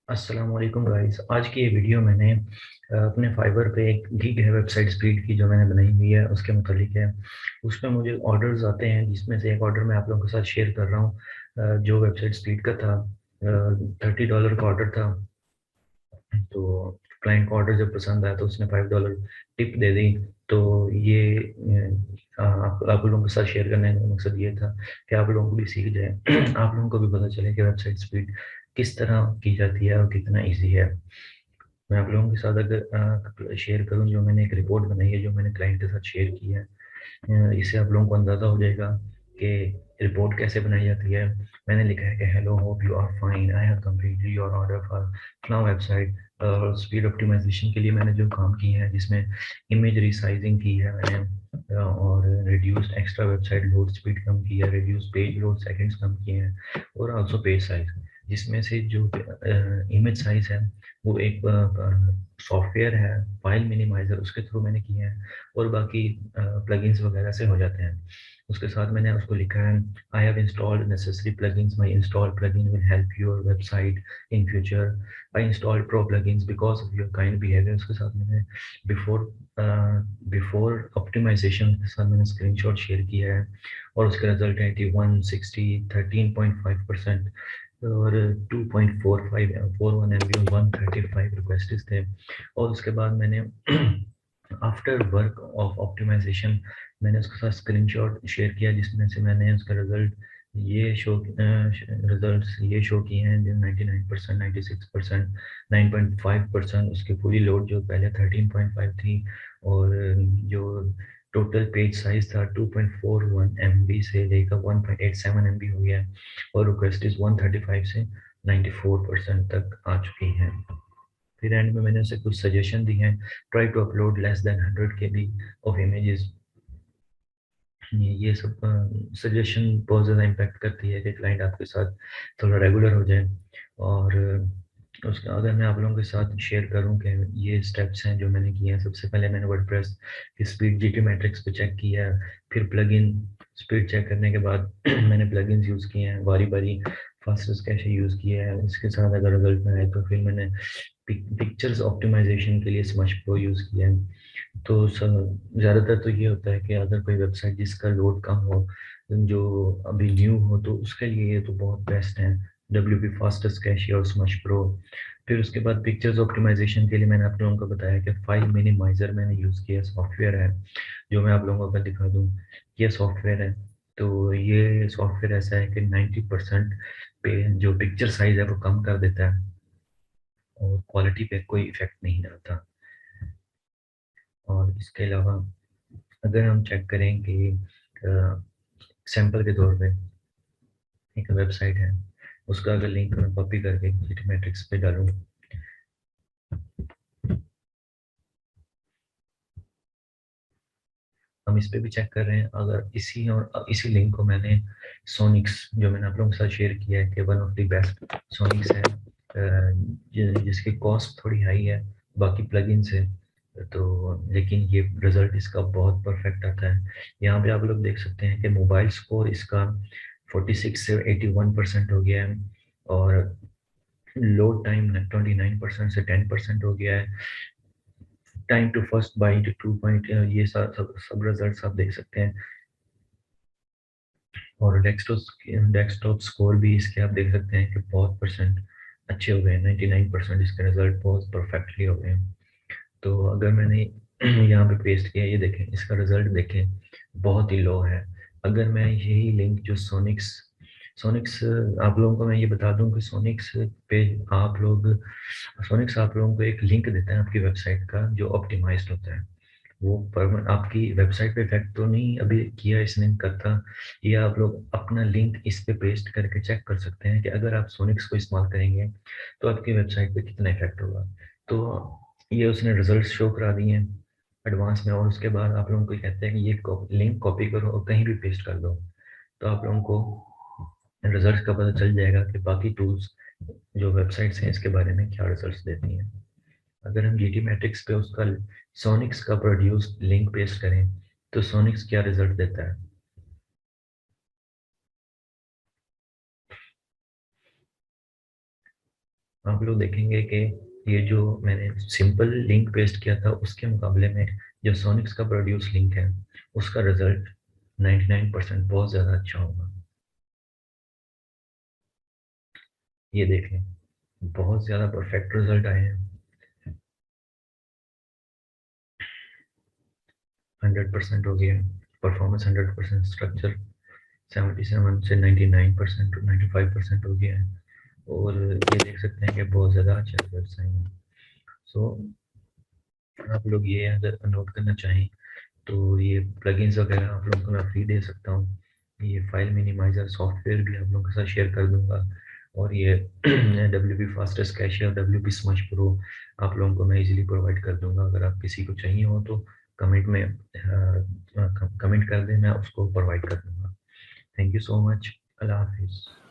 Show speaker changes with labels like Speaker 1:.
Speaker 1: अस्सलाम वालेकुम गाइस। आज की ये वीडियो मैंने अपने फाइवर पे एक गिग है वेबसाइट स्पीड की जो मैंने बनाई हुई है उसके मुतालिक है। उसमें मुझे ऑर्डर्स आते हैं जिसमें से एक ऑर्डर मैं आप लोगों के साथ शेयर कर रहा हूँ। जो वेबसाइट स्पीड का था, $30 का ऑर्डर था। तो क्लाइंट को ऑर्डर जब पसंद आया तो उसने $5 टिप दे दी। तो ये आप लोगों के साथ शेयर करने का मकसद ये था कि आप लोगों को भी सीख जाए आप लोगों को भी पता चले कि वेबसाइट स्पीड किस तरह की जाती है और कितना इजी है। मैं आप लोगों के साथ अगर शेयर करूं, जो मैंने एक रिपोर्ट बनाई है जो मैंने क्लाइंट के साथ शेयर की है, इससे आप लोगों को अंदाज़ा हो जाएगा कि रिपोर्ट कैसे बनाई जाती है। मैंने लिखा है कि hello, hope you are fine, I have completed your order for flow website. Speed optimisation के लिए मैंने जो काम किए हैं, जिसमें इमेज रिसाइजिंग की है मैंने, और reduced extra website load speed कम की है, रिड्यूस पेज लोड सेकंड्स कम किए हैं, और आल्सो पेज साइज। जिसमें से जो इमेज साइज है वो एक सॉफ्टवेयर है फाइल मिनिमाइजर, उसके थ्रू मैंने किए हैं, और बाकी प्लगइन्स वगैरह से हो जाते हैं। उसके साथ मैंने उसको लिखा है, I have installed necessary plugins, my install plugin will help your website in future, I installed pro plugins because of your kind behaviour. उसके साथ मैंने बिफोर बिफोर ऑप्टिमाइजेशन के साथ मैंने स्क्रीनशॉट शेयर किया है, और उसका रिजल्ट है 8160 13.5%, और 2.4541 MB और 135 रिक्वेस्ट थे। और उसके बाद मैंने आफ्टर वर्क ऑफ ऑप्टिमाइजेशन मैंने उसके साथ स्क्रीनशॉट शेयर किया, जिसमें से मैंने उसका रिजल्ट्स ये शो किए हैं, जो 99%, 96%, 9.5%। उसकी पूरी लोड जो पहले 13.5 थी, और जो टोटल पेज साइज था 2.41 MB से लेकर 1.87 MB हो गया है, और रिक्वेस्ट 135 से 94% तक आ चुकी हैं। फिर एंड में मैंने उसे कुछ सजेशन दी हैं, try to upload less than 100 KB of images. ये सब सजेशन बहुत ज़्यादा इम्पैक्ट करती है कि क्लाइंट आपके साथ थोड़ा रेगुलर हो जाए। और उसका अगर मैं आप लोगों के साथ शेयर करूं कि ये स्टेप्स हैं जो मैंने किए हैं। सबसे पहले मैंने वर्डप्रेस की स्पीड जीटी मैट्रिक्स पे चेक किया है। फिर प्लगइन स्पीड चेक करने के बाद मैंने प्लगइन्स यूज़ किए हैं, बारी बारी फास्टेस्ट कैशे यूज़ किया है। इसके साथ अगर रिजल्ट में आए तो फिर मैंने पिक्चर्स ऑप्टिमाइजेशन के लिए स्मश प्रो यूज़ किया है। तो ज़्यादातर तो ये होता है कि अगर कोई वेबसाइट जिसका लोड कम हो, जो अभी न्यू हो, तो उसके लिए ये तो बहुत बेस्ट है, WP फास्टेस्ट कैशियर और स्मश प्रो। फिर उसके बाद पिक्चर्स ऑप्टिमाइजेशन के लिए मैंने आप लोगों को बताया कि फाइल मिनिमाइजर मैंने यूज़ किया, सॉफ्टवेयर है जो मैं आप लोगों को अगर दिखा दूँ, ये सॉफ्टवेयर है। तो ये सॉफ्टवेयर ऐसा है कि 90% पे जो पिक्चर साइज है वो कम कर देता है, और क्वालिटी पे कोई इफेक्ट नहीं आता। और इसके अलावा अगर हम चेक करें कि सैंपल के तौर पे एक वेबसाइट है, उसका अगर लिंक मैं कॉपी करके जीटी मैट्रिक्स पे डालूँ, हम इस पे भी चेक कर रहे हैं। अगर इसी लिंक को मैंने सोनिक्स, जो मैंने आप लोगों के साथ शेयर किया है कि one of the best Sonics है, जिसकी कॉस्ट थोड़ी हाई है बाकी प्लगइन से, तो लेकिन ये रिजल्ट इसका बहुत परफेक्ट आता है। यहाँ पे आप लोग देख सकते हैं कि मोबाइल स्कोर इसका 46 से 81% हो गया है, और लोड टाइम 29% से 10% हो गया है। Time to first byte 2 point, ये सब रिजल्ट्स आप देख सकते हैं। और डेस्कटॉप स्कोर भी इसके आप देख सकते हैं कि बहुत परसेंट अच्छे हो गए, 99% इसके रिजल्ट बहुत परफेक्टली हो गए। तो अगर मैंने यहाँ पे पेस्ट किया, ये देखें इसका रिजल्ट देखें, बहुत ही लो है। अगर मैं यही लिंक जो सोनिक्स सोनिक्स आप लोगों को मैं ये बता दूं कि सोनिक्स पे आप लोग सोनिक्स आप लोगों को एक लिंक देता है आपकी वेबसाइट का जो ऑप्टिमाइज्ड होता है। वो पर आपकी वेबसाइट पे इफेक्ट तो नहीं अभी किया इसने करता। ये आप लोग अपना लिंक इस पे पेस्ट करके चेक कर सकते हैं कि अगर आप सोनिक्स को इस्तेमाल करेंगे तो आपकी वेबसाइट पे कितना इफेक्ट होगा। तो ये उसने रिजल्ट शो करा दिए हैं एडवांस में, और उसके बाद आप लोगों को कहते हैं कि ये लिंक कॉपी करो और कहीं भी पेस्ट कर दो, तो आप लोगों को रिजल्ट का पता चल जाएगा कि बाकी टूल्स जो वेबसाइट्स हैं इसके बारे में क्या रिजल्ट्स देती हैं। अगर हम जीटी मैट्रिक्स पे उसका सोनिक्स का प्रोड्यूस लिंक पेस्ट करें तो सोनिक्स क्या रिजल्ट देता है। आप लोग देखेंगे कि ये जो मैंने सिंपल लिंक पेस्ट किया था उसके मुकाबले में जो सोनिक्स का प्रोड्यूस लिंक है उसका रिजल्ट 99% बहुत ज़्यादा अच्छा होगा। ये देखें, बहुत ज़्यादा परफेक्ट रिजल्ट आए हैं। 100% हो गया परफॉर्मेंस, 100%, स्ट्रक्चर 77 से 99%, 95% हो गया है। और ये देख सकते हैं कि बहुत ज़्यादा अच्छे रिजल्ट आए हैं। सो आप लोग ये अगर नोट करना चाहें तो ये प्लगइन्स वगैरह आप लोगों को मैं फ्री दे सकता हूँ। ये फाइल मिनिमाइज़र सॉफ्टवेयर भी आप लोगों के साथ शेयर कर दूंगा। और ये WP fastest cashier, WP smudge pro आप लोगों को मैं इजीली प्रोवाइड कर दूंगा। अगर आप किसी को चाहिए हो तो कमेंट में कमेंट कर दें, मैं उसको प्रोवाइड कर दूंगा। Thank you so much. अल्लाह हाफिज़।